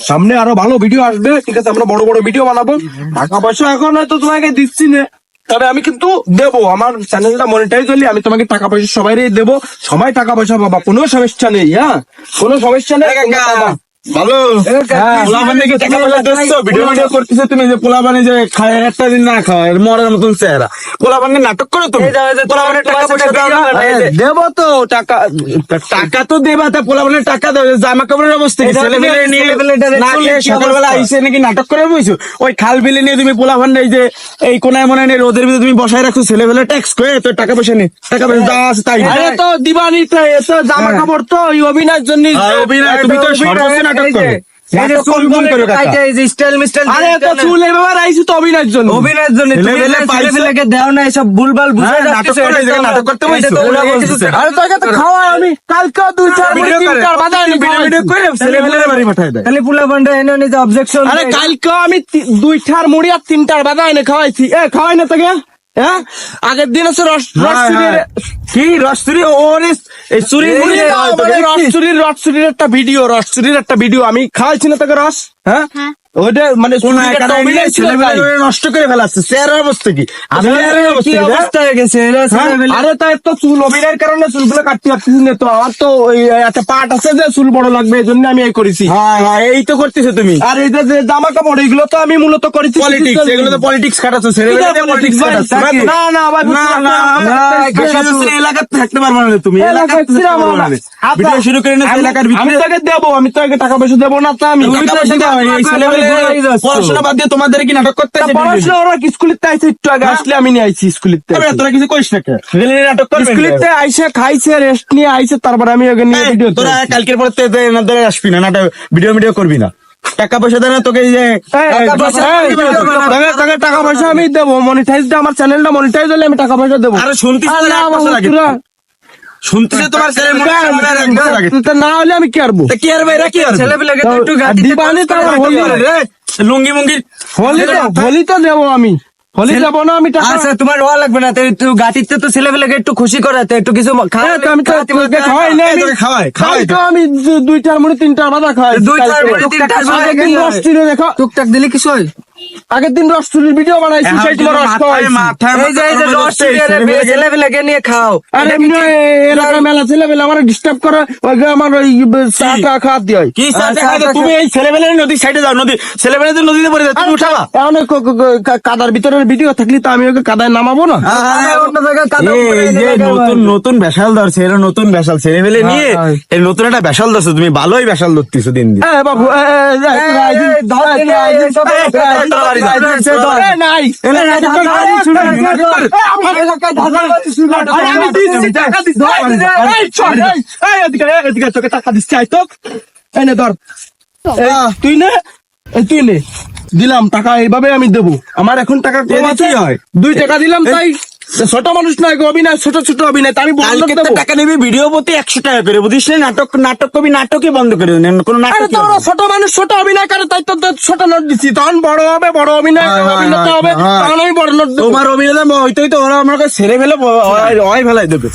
সামনে আরো ভালো ভিডিও আসবে, ঠিক আছে? আমরা বড় বড় ভিডিও বানাবো। টাকা পয়সা এখন হয়তো তোমাকে দিচ্ছি না, তবে আমি কিন্তু দেবো। আমার চ্যানেলটা মনিটাইজ হলে আমি তোমাকে টাকা পয়সা সবাই দেবো। সবাই টাকা পয়সা পাবা, কোনো সমস্যা নেই। হ্যাঁ, কোনো সমস্যা নেই। ভালো পোলাপানে কি টাকা পয়সা দিচ্ছ? ভিডিও করতেছো তুমি যে পোলাপানে যে খায় একটা দিন না খাওয়া মরার মতন চেহারা। পোলাপানে নাটক করো তুমি। পোলাপানে টাকা পয়সা দেবো তো টাকা। টাকা তো দেবা, তা পোলাপানে টাকা দেবে। জামা কাপড়ের অবস্থা কি? ছেলেমেয়ে নিয়ে না খেয়ে সকালবেলা আইসে নাকি নাটক করে বইছো? ওই খাল বিলে নিয়ে তুমি পোলাপান এই যে এই কোনায় মনে নেই রোদের ভিতরে তুমি বসায় রাখছো। ছেলেবেলা ট্যাক্স করে তো টাকা পয়সা নেই, টাকা পয়সা যা আছে তাই। আরে তো দিবানি তো এসে জামা কাপড় তো ওই অভিনয়ের জন্য। অভিনয় তুমি তো সর্বোচ্চ নাটক করো। কালকে আমি 2টার মুড়ি আর 3টার বাধা এনে খাওয়াইছি। খাওয়াই না তোকে? হ্যাঁ, আগের দিন হচ্ছে কি রসচুরি? এই চুরি রসচুরির একটা ভিডিও আমি খাওয়াইছি না তোকে রস? হ্যাঁ, ওইটা মানে নষ্ট করে ফেলাচ্ছে। চেহারার অবস্থা কি? অবস্থা হয়ে গেছে। আরে তাই তো চুল অভিনয়ের কারণে চুলগুলো কাটতে পারছিস না তো। আমার তো ওই একটা পার্ট আছে যে চুল বড় লাগবে, এই জন্য আমি এই করেছি। হ্যাঁ, এই তো করতেছো তুমি। আর এই যে জামা কাপড় এগুলো তো আমি মূলত করেছি পলিটিক্স। এগুলো তো পলিটিক্স খাটাচ্ছো। পলিটিক্স খাটাচ্ছো না ভাই, এলাকাতে থাকতে পারবো না তুমি। ভিডিও শুরু করে এলাকার আমি তোকে দেবো, আমি তোকে টাকা পয়সা দেবো না তো? আমি পড়াশোনা বাদ দিয়ে তোমাদের কি নাটক করতে? পড়াশোনা ওরা স্কুলিতে আইসে, একটু আগে আসলে আমি নিয়ে আইছি স্কুলিতে। তোরা কিছু করিস না নাটক করবি? স্কুলিতে আইসে খাইছে, রেস্ট নিয়ে আইছে, তারপরে আমি ওকে নিয়ে ভিডিও। তোরা কালকের পর আসবি না, নাটক ভিডিও করবি না। টাকা পয়সা দেয় না তোকে? টাকা পয়সা আমি দেবো, মনিটাইজ। আমার চ্যানেলটা মনিটাইজ হলে আমি টাকা পয়সা দেবো। আরে শুনতেছি তোমার না হলে আমি কি আরবো? কি আর ভাইরা কি আর দিবানি তো লুঙ্গি মুঙ্গি হোলি তো দেবো আমি। হোলি যাবো না আমি টাকা? তোমার রোয়া লাগবে না, একটু গাতিতে তো ছেলেবেলাকে একটু খুশি করাতে, একটু কিছু আমি তো খাওয়াই না। খাওয়াই তো আমি 2টার মুড়ি 3টার বাধা খাওয়াই। দেখো টুকটাক দিলে কিছু হয়। আগের দিন রস চুরির ভিডিও বানাইছি, সেই তোমার রস ছেলেবেলাকে নিয়ে খাও। আরে এলাকার মেলা ছেলেবেলা আমার ডিস্টার্ব করে, আমার ওই চা টা খাওয়াতে হয়। কি তুমি এই ছেলেবেলার নদীর সাইডে যাও, ছেলেবেলাদের নদীতে পড়ে যাও, তুমি উঠাবা। অনেক কাদার ভিতরের ভিডিও থাকলে তো আমি ওকে কাদায় নামাবো না? নতুন বেশাল ধরছে, এরা নতুন বেশাল ছেলেবেলে নিয়ে এই নতুন একটা বেশাল ধরছো তুমি। ভালোই বেশাল ধরতেছো দিন দিন। বাবু তুই নে দিলাম টাকা, এইভাবে আমি দেবো। আমার এখন টাকা কম আছে, 2 টাকা দিলাম। তাই ছোট মানুষ নয়, অভিনয় ছোট ছোট অভিনয়। আমি টাকা নেবে ভিডিও প্রতি 100 টাকা করে, বুঝিস না? নাটক কবি নাটকই বন্ধ করে দেন। কোন নাটক ছোট মানুষ ছোট অভিনয় করে, তাই তো ছোট নোট দিচ্ছি। তখন বড় হবে, বড় অভিনয় অভিনেতা হবে, তখন আমি বড় নোট দেবো। তোমার অভিনেতা হইতেই তো ওরা আমাকে ছেড়ে ফেলে ফেলাই দেবে।